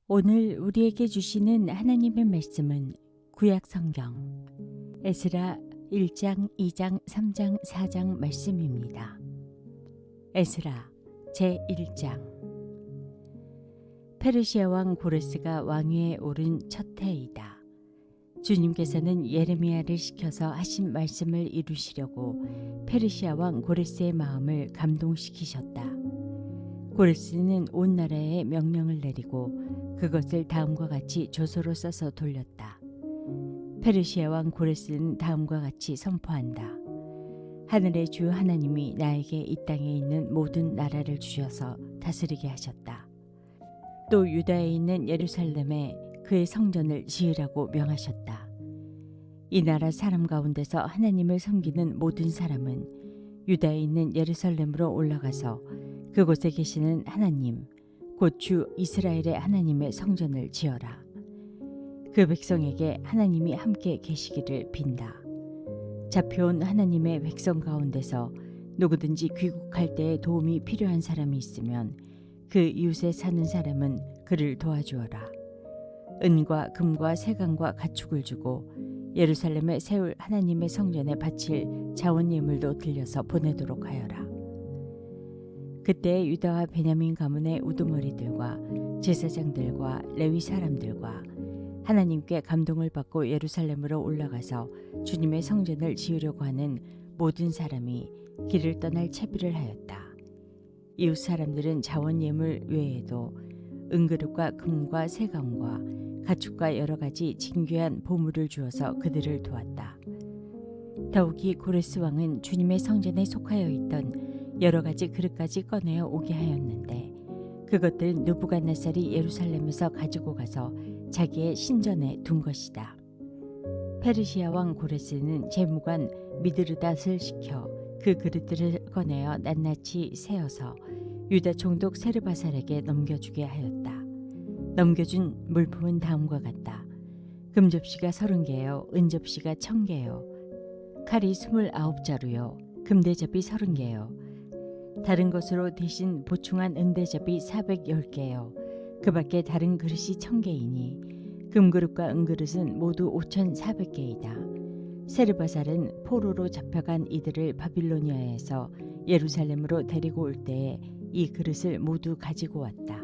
오늘 우리에게 주시는 하나님의 말씀은 구약 성경 에스라 1장, 2장, 3장, 4장 말씀입니다. 에스라 제1장. 페르시아 왕 고레스가 왕위에 오른 첫 해이다. 주님께서는 예레미야를 시켜서 하신 말씀을 이루시려고 페르시아 왕 고레스의 마음을 감동시키셨다. 고레스는 온 나라에 명령을 내리고 그것을 다음과 같이 조서로 써서 돌렸다. 페르시아 왕 고레스는 다음과 같이 선포한다. 하늘의 주 하나님이 나에게 이 땅에 있는 모든 나라를 주셔서 다스리게 하셨다. 또 유다에 있는 예루살렘에 그의 성전을 지으라고 명하셨다. 이 나라 사람 가운데서 하나님을 섬기는 모든 사람은 유다에 있는 예루살렘으로 올라가서 그곳에 계시는 하나님, 곧 주 이스라엘의 하나님의 성전을 지어라. 그 백성에게 하나님이 함께 계시기를 빈다. 잡혀온 하나님의 백성 가운데서 누구든지 귀국할 때에 도움이 필요한 사람이 있으면 그 이웃에 사는 사람은 그를 도와주어라. 은과 금과 세강과 가축을 주고 예루살렘에 세울 하나님의 성전에 바칠 자원 예물도 들려서 보내도록 하여라. 그때 유다와 베냐민 가문의 우두머리들과 제사장들과 레위 사람들과 하나님께 감동을 받고 예루살렘으로 올라가서 주님의 성전을 지으려고 하는 모든 사람이 길을 떠날 채비를 하였다. 이웃 사람들은 자원 예물 외에도 은그릇과 금과 세강과 가축과 여러 가지 진귀한 보물을 주어서 그들을 도왔다. 더욱이 고레스 왕은 주님의 성전에 속하여 있던 여러 가지 그릇까지 꺼내어 오게 하였는데 그것들은 느부갓네살이 예루살렘에서 가지고 가서 자기의 신전에 둔 것이다. 페르시아 왕 고레스는 재무관 미드르닷을 시켜 그 그릇들을 꺼내어 낱낱이 세어서 유다 총독 세르바살에게 넘겨주게 하였다. 넘겨준 물품은 다음과 같다. 금접시가 30개요, 은접시가 1000개요, 칼이 29자루요, 금대접이 30개요, 다른 것으로 대신 보충한 은대접이 410개요. 그 밖에 다른 그릇이 1000개이니 금그릇과 은그릇은 모두 5400개이다. 세르바살은 포로로 잡혀간 이들을 바빌로니아에서 예루살렘으로 데리고 올 때에 이 그릇을 모두 가지고 왔다.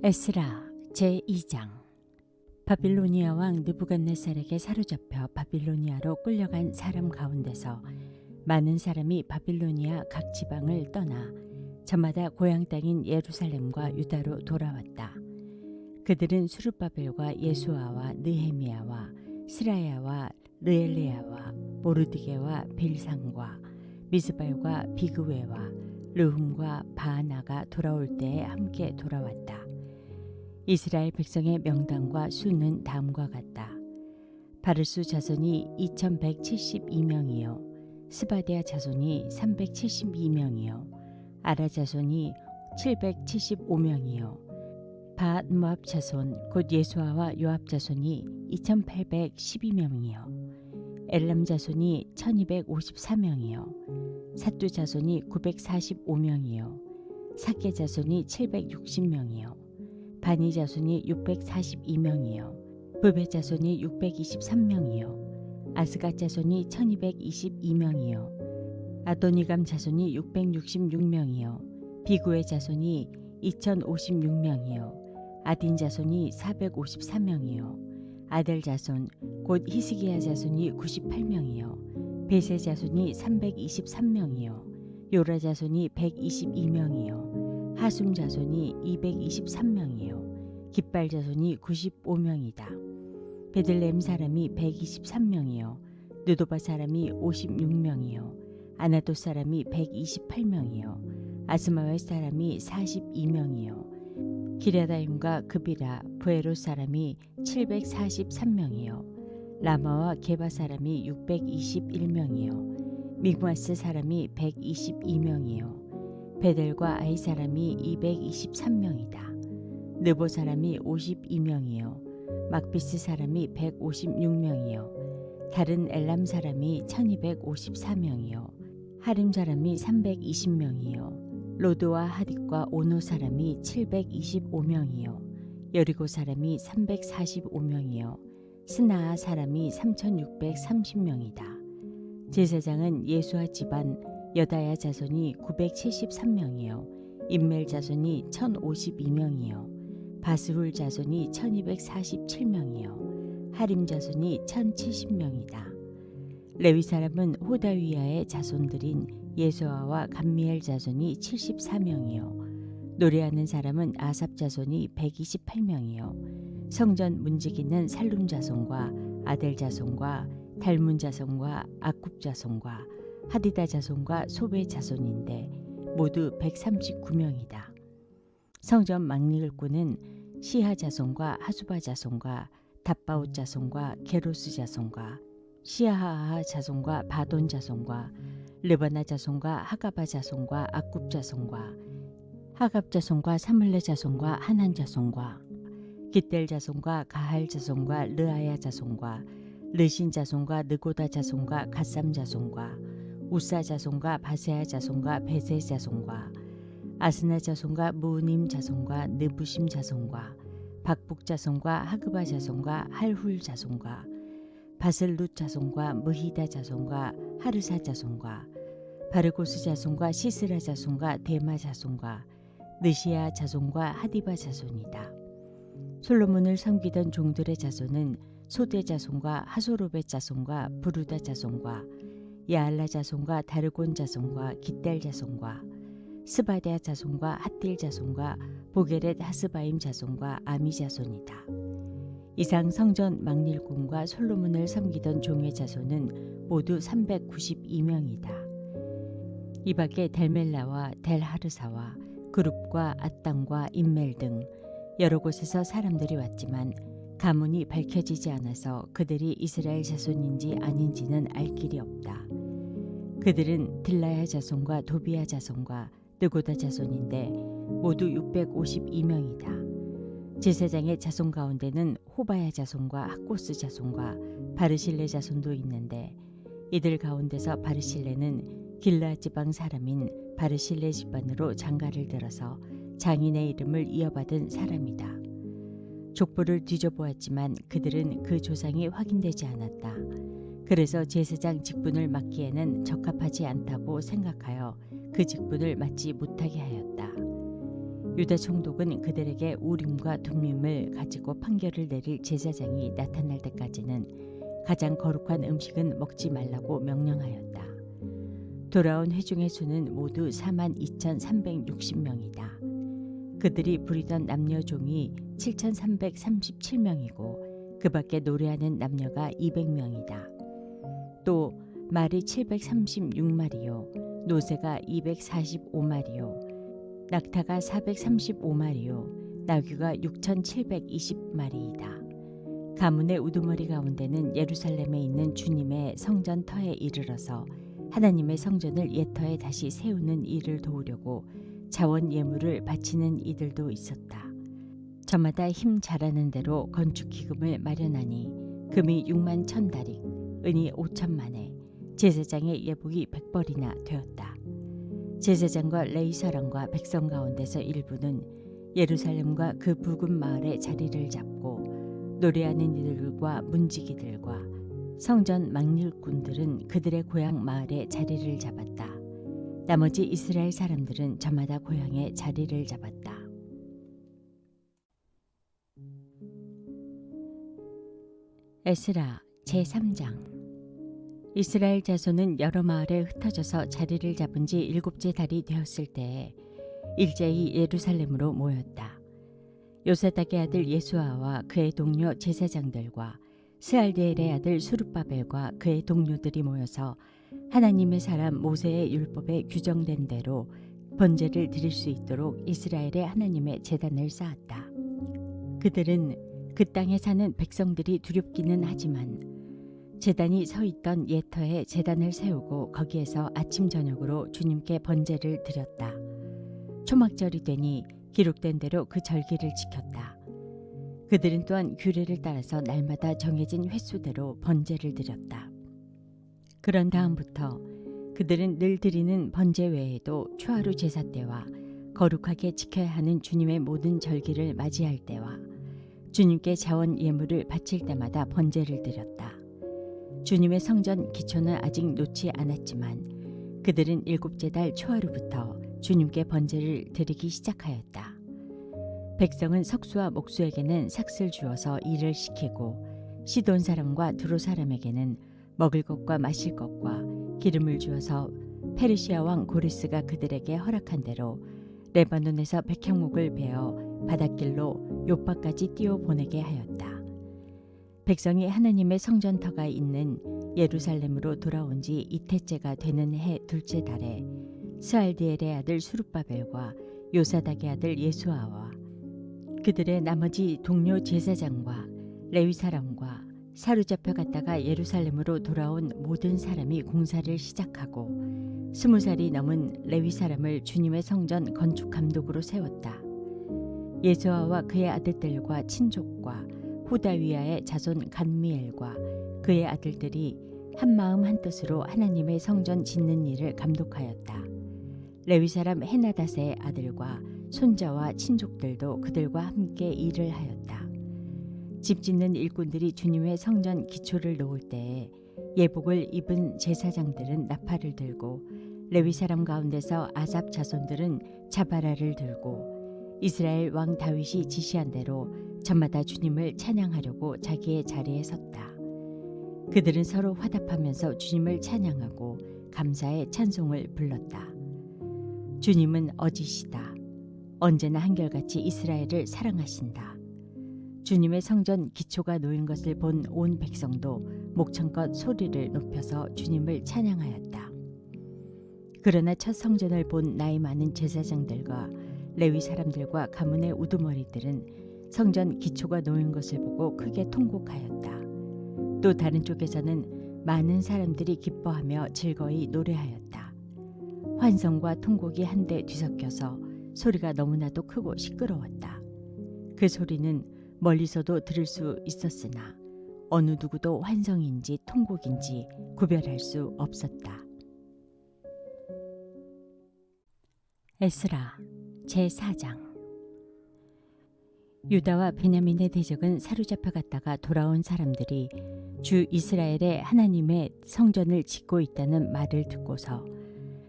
에스라 제2장. 바빌로니아 왕 느부갓네살에게 사로잡혀 바빌로니아로 끌려간 사람 가운데서 많은 사람이 바빌로니아 각 지방을 떠나 저마다 고향 땅인 예루살렘과 유다로 돌아왔다. 그들은 수르바벨과 예수아와 느헤미야와 스라야와 르엘리야와 모르드게와 빌상과 미스발과 비그웨와 르훔과 바하나가 돌아올 때에 함께 돌아왔다. 이스라엘 백성의 명단과 수는 다음과 같다. 바르수 자손이 2172명이요, 스바디아 자손이 372명이요, 아라 자손이 775명이요, 바앗모압 자손 곧 예수아와 요압 자손이 2812명이요, 엘람 자손이 1254명이요, 삿두 자손이 945명이요, 삭게 자손이 760명이요, 바니 자손이 642명이요, 브베 자손이 623명이요, 아스갓 자손이 1222명이요, 아도니감 자손이 666명이요, 비구의 자손이 2056명이요, 아딘 자손이 454명이요, 아델 자손 곧 히스기야 자손이 98명이요, 베세 자손이 323명이요, 요라 자손이 122명이요, 하숨 자손이 223명이요, 깃발 자손이 95명이다. 베들레헴 사람이 123명이요, 느도바 사람이 56명이요, 아나도 사람이 128명이요, 아스마웰 사람이 42명이요, 기랴다임과 그비라 부에롯 사람이 743명이요, 라마와 게바 사람이 621명이요, 미그마스 사람이 122명이요, 베델과 아이 사람이 223명이다. 느보 사람이 52명이요, 막비스 사람이 156명이요, 다른 엘람 사람이 1254명이요, 하림 사람이 320명이요, 로드와 하딧과 오노 사람이 725명이요 여리고 사람이 345명이요 스나아 사람이 3630명이다. 제사장은 예수아 집안 여다야 자손이 973명이요 임멜 자손이 1052명이요 바스훌 자손이 1247명이요 하림 자손이 1070명이다. 레위 사람은 호다위야의 자손들인 예수아와 감미엘 자손이 74명이요 노래하는 사람은 아삽 자손이 128명이요 성전 문지기는 살룸 자손과 아델 자손과 달문 자손과 아굽 자손과 하디다 자손과 소베 자손인데 모두 139명이다. 성전 망리을꾼은 시하 자손과 하수바 자손과 답바옷 자손과 게로스 자손과 시아하 자손과 바돈 자손과 르바나 자손과 하가바 자손과 아굽 자손과 하갑 자손과 사물레 자손과 하난 자손과 깃델 자손과 가할 자손과 르아야 자손과 르신 자손과 느고다 자손과 갓삼 자손과 우사 자손과 바세아 자손과 베세 자손과 아스나 자손과 무님 자손과 느부심 자손과 박북 자손과 하그바 자손과 할훌 자손과 바슬룻 자손과 무히다 자손과 하르사 자손과 바르고스 자손과 시스라 자손과 데마 자손과 느시아 자손과 하디바 자손이다. 솔로몬을 섬기던 종들의 자손은 소대 자손과 하소로벳 자손과 부르다 자손과 야알라 자손과 다르곤 자손과 깃델 자손과 스바데아 자손과 핫딜 자손과 보게렛 하스바임 자손과 아미 자손이다. 이상 성전 망릴꾼과 솔로몬을 섬기던 종의 자손은 모두 392명이다. 이 밖에 델멜라와 델하르사와 그룹과 앗당과 임멜 등 여러 곳에서 사람들이 왔지만 가문이 밝혀지지 않아서 그들이 이스라엘 자손인지 아닌지는 알 길이 없다. 그들은 딜라야 자손과 도비야 자손과 느고다 자손인데 모두 652명이다. 제사장의 자손 가운데는 호바야 자손과 학고스 자손과 바르실레 자손도 있는데 이들 가운데서 바르실레는 길르앗 지방 사람인 바르실레 집안으로 장가를 들어서 장인의 이름을 이어받은 사람이다. 족보를 뒤져보았지만 그들은 그 조상이 확인되지 않았다. 그래서 제사장 직분을 맡기에는 적합하지 않다고 생각하여 그 직분을 맡지 못하게 하였다. 유다 총독은 그들에게 우림과 둠림을 가지고 판결을 내릴 제사장이 나타날 때까지는 가장 거룩한 음식은 먹지 말라고 명령하였다. 돌아온 회중의 수는 모두 42,360명이다. 그들이 부리던 남녀 종이 7,337명이고 그 밖에 노래하는 남녀가 200명이다. 또 말이 736마리요 노새가 245마리요 낙타가 435마리요 나귀가 6,720마리이다. 가문의 우두머리 가운데는 예루살렘에 있는 주님의 성전 터에 이르러서 하나님의 성전을 옛터에 다시 세우는 일을 도우려고 자원 예물을 바치는 이들도 있었다. 저마다 힘 잘하는 대로 건축 기금을 마련하니 금이 6만 1,000다릭, 은이 5천만에 제사장의 예복이 100벌이나 되었다. 제사장과 레위 사람과 백성 가운데서 일부는 예루살렘과 그 부근 마을에 자리를 잡고 노래하는 이들과 문지기들과 성전 망릴꾼들은 그들의 고향 마을에 자리를 잡았다. 나머지 이스라엘 사람들은 저마다 고향에 자리를 잡았다. 에스라 제3장. 이스라엘 자손은 여러 마을에 흩어져서 자리를 잡은 지 7째 달이 되었을 때에 일제히 예루살렘으로 모였다. 요사닥의 아들 예수아와 그의 동료 제사장들과 스알디엘의 아들 수룹바벨과 그의 동료들이 모여서 하나님의 사람 모세의 율법에 규정된 대로 번제를 드릴 수 있도록 이스라엘의 하나님의 제단을 쌓았다. 그들은 그 땅에 사는 백성들이 두렵기는 하지만 제단이 서 있던 옛터에 제단을 세우고 거기에서 아침 저녁으로 주님께 번제를 드렸다. 초막절이 되니 기록된 대로 그 절기를 지켰다. 그들은 또한 규례를 따라서 날마다 정해진 횟수대로 번제를 드렸다. 그런 다음부터 그들은 늘 드리는 번제 외에도 초하루 제사 때와 거룩하게 지켜야 하는 주님의 모든 절기를 맞이할 때와 주님께 자원 예물을 바칠 때마다 번제를 드렸다. 주님의 성전 기초는 아직 놓지 않았지만 그들은 일곱째 달 초하루부터 주님께 번제를 드리기 시작하였다. 백성은 석수와 목수에게는 삭슬 주어서 일을 시키고 시돈 사람과 두로 사람에게는 먹을 것과 마실 것과 기름을 주어서 페르시아 왕 고레스가 그들에게 허락한 대로 레바논에서 백향목을 베어 바닷길로 요바까지 띄워 보내게 하였다. 백성이 하나님의 성전터가 있는 예루살렘으로 돌아온 지 이태째가 되는 해 둘째 달에 스알디엘의 아들 수룹바벨과 요사닥의 아들 예수아와 그들의 나머지 동료 제사장과 레위 사람과 사로잡혀 갔다가 예루살렘으로 돌아온 모든 사람이 공사를 시작하고 20살이 넘은 레위 사람을 주님의 성전 건축 감독으로 세웠다. 예수아와 그의 아들들과 친족과 호다위아의 자손 간미엘과 그의 아들들이 한마음 한뜻으로 하나님의 성전 짓는 일을 감독하였다. 레위 사람 헤나닷의 아들과 손자와 친족들도 그들과 함께 일을 하였다. 집 짓는 일꾼들이 주님의 성전 기초를 놓을 때에 예복을 입은 제사장들은 나팔을 들고 레위 사람 가운데서 아삽 자손들은 자바라를 들고 이스라엘 왕 다윗이 지시한 대로 저마다 주님을 찬양하려고 자기의 자리에 섰다. 그들은 서로 화답하면서 주님을 찬양하고 감사의 찬송을 불렀다. 주님은 어지시다. 언제나 한결같이 이스라엘을 사랑하신다. 주님의 성전 기초가 놓인 것을 본 온 백성도 목청껏 소리를 높여서 주님을 찬양하였다. 그러나 첫 성전을 본 나이 많은 제사장들과 레위 사람들과 가문의 우두머리들은 성전 기초가 놓인 것을 보고 크게 통곡하였다. 또 다른 쪽에서는 많은 사람들이 기뻐하며 즐거이 노래하였다. 환성과 통곡이 한데 뒤섞여서 소리가 너무나도 크고 시끄러웠다. 그 소리는 멀리서도 들을 수 있었으나 어느 누구도 환성인지 통곡인지 구별할 수 없었다. 에스라 제4장. 유다와 베냐민의 대적은 사로잡혀 갔다가 돌아온 사람들이 주 이스라엘의 하나님의 성전을 짓고 있다는 말을 듣고서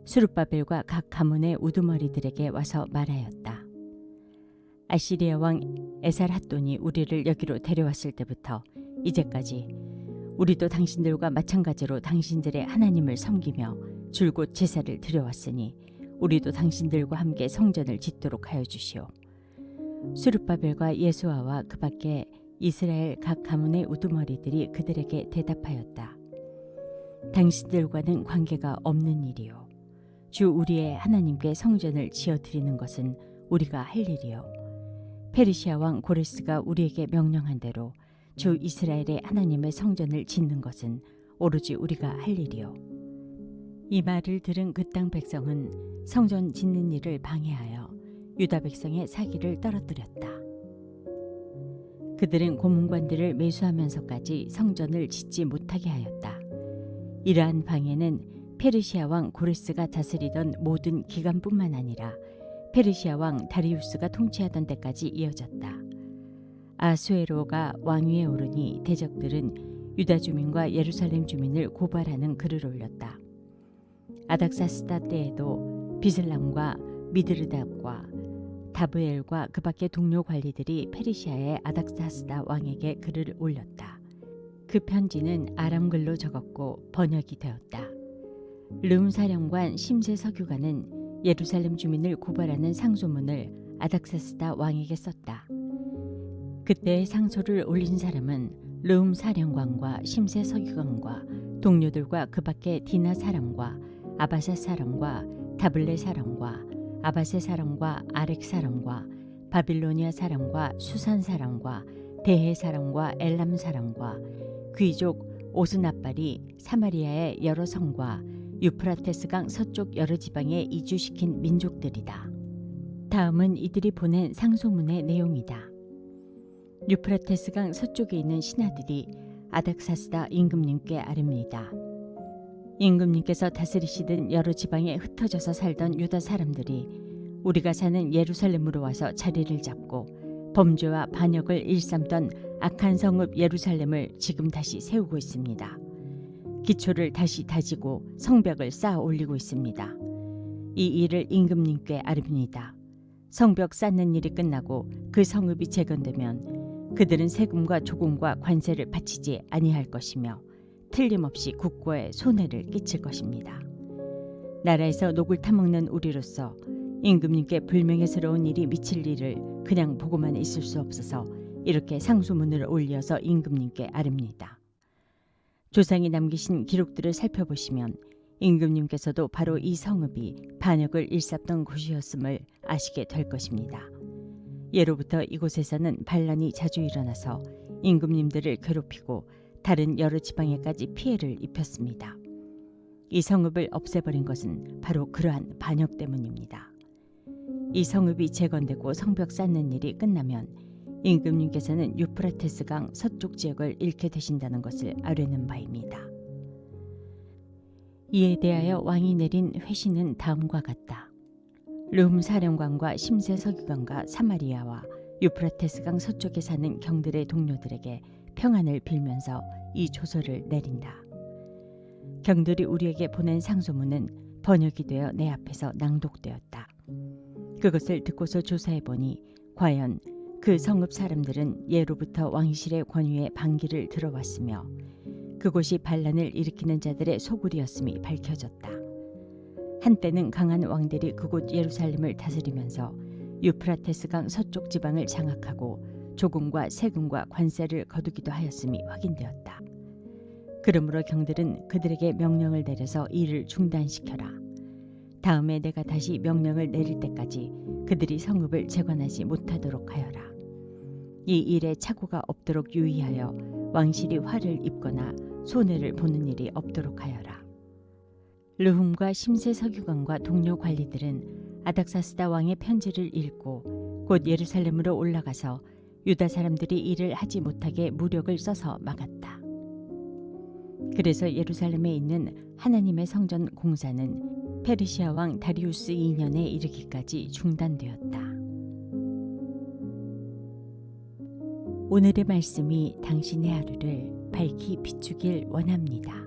수룹바벨과 각 가문의 우두머리들에게 와서 말하였다. 아시리아 왕 에살핫돈이 우리를 여기로 데려왔을 때부터 이제까지 우리도 당신들과 마찬가지로 당신들의 하나님을 섬기며 줄곧 제사를 드려왔으니 우리도 당신들과 함께 성전을 짓도록 하여 주시오. 수룹바벨과 예수아와 그 밖에 이스라엘 각 가문의 우두머리들이 그들에게 대답하였다. 당신들과는 관계가 없는 일이요. 주 우리의 하나님께 성전을 지어드리는 것은 우리가 할 일이요. 페르시아 왕 고레스가 우리에게 명령한 대로 주 이스라엘의 하나님의 성전을 짓는 것은 오로지 우리가 할 일이요. 이 말을 들은 그 땅 백성은 성전 짓는 일을 방해하여 유다 백성의 사기를 떨어뜨렸다. 그들은 고문관들을 매수하면서까지 성전을 짓지 못하게 하였다. 이러한 방해는 페르시아 왕 고레스가 다스리던 모든 기간뿐만 아니라 페르시아 왕 다리우스가 통치하던 때까지 이어졌다. 아수에로가 왕위에 오르니 대적들은 유다 주민과 예루살렘 주민을 고발하는 글을 올렸다. 아닥사스다 때에도 비슬람과 미드르답과 다브엘과 그 밖의 동료 관리들이 페르시아의 아닥사스다 왕에게 글을 올렸다. 그 편지는 아람글로 적었고 번역이 되었다. 르움 사령관 심세 서기관은 예루살렘 주민을 고발하는 상소문을 아닥사스다 왕에게 썼다. 그때 상소를 올린 사람은 르움 사령관과 심세 서기관과 동료들과 그 밖의 디나 사람과 아바사 사람과 다블레 사람과 아바세 사람과 아렉 사람과 바빌로니아 사람과 수산 사람과 대해 사람과 엘람 사람과 귀족 오스나발이 사마리아의 여러 성과 유프라테스강 서쪽 여러 지방에 이주시킨 민족들이다. 다음은 이들이 보낸 상소문의 내용이다. 유프라테스강 서쪽에 있는 신하들이 아닥사스다 임금님께 아뢰니다. 임금님께서 다스리시던 여러 지방에 흩어져서 살던 유다 사람들이 우리가 사는 예루살렘으로 와서 자리를 잡고 범죄와 반역을 일삼던 악한 성읍 예루살렘을 지금 다시 세우고 있습니다. 기초를 다시 다지고 성벽을 쌓아 올리고 있습니다. 이 일을 임금님께 아뢰옵니다. 성벽 쌓는 일이 끝나고 그 성읍이 재건되면 그들은 세금과 조공과 관세를 바치지 아니할 것이며 틀림없이 국고에 손해를 끼칠 것입니다. 나라에서 녹을 타먹는 우리로서 임금님께 불명예스러운 일이 미칠 일을 그냥 보고만 있을 수 없어서 이렇게 상소문을 올려서 임금님께 아뢰옵니다. 조상이 남기신 기록들을 살펴보시면 임금님께서도 바로 이 성읍이 반역을 일삼던 곳이었음을 아시게 될 것입니다. 예로부터 이곳에서는 반란이 자주 일어나서 임금님들을 괴롭히고 다른 여러 지방에까지 피해를 입혔습니다. 이 성읍을 없애버린 것은 바로 그러한 반역 때문입니다. 이 성읍이 재건되고 성벽 쌓는 일이 끝나면 임금님께서는 유프라테스 강 서쪽 지역을 잃게 되신다는 것을 아뢰는 바입니다. 이에 대하여 왕이 내린 회신은 다음과 같다. 르훔 사령관과 심세 서기관과 사마리아와 유프라테스 강 서쪽에 사는 경들의 동료들에게 평안을 빌면서 이 조서를 내린다. 경들이 우리에게 보낸 상소문은 번역이 되어 내 앞에서 낭독되었다. 그것을 듣고서 조사해보니 과연 그 성읍 사람들은 예로부터 왕실의 권위에 반기를 들어왔으며 그곳이 반란을 일으키는 자들의 소굴이었음이 밝혀졌다. 한때는 강한 왕들이 그곳 예루살렘을 다스리면서 유프라테스 강 서쪽 지방을 장악하고 조공과 세금과 관세를 거두기도 하였음이 확인되었다. 그러므로 경들은 그들에게 명령을 내려서 일을 중단시켜라. 다음에 내가 다시 명령을 내릴 때까지 그들이 성읍을 재건하지 못하도록 하여라. 이 일에 착오가 없도록 유의하여 왕실이 화를 입거나 손해를 보는 일이 없도록 하여라. 르훔과 심세 서기관과 동료 관리들은 아닥사스다 왕의 편지를 읽고 곧 예루살렘으로 올라가서 유다 사람들이 일을 하지 못하게 무력을 써서 막았다. 그래서 예루살렘에 있는 하나님의 성전 공사는 페르시아 왕 다리우스 2년에 이르기까지 중단되었다. 오늘의 말씀이 당신의 하루를 밝히 비추길 원합니다.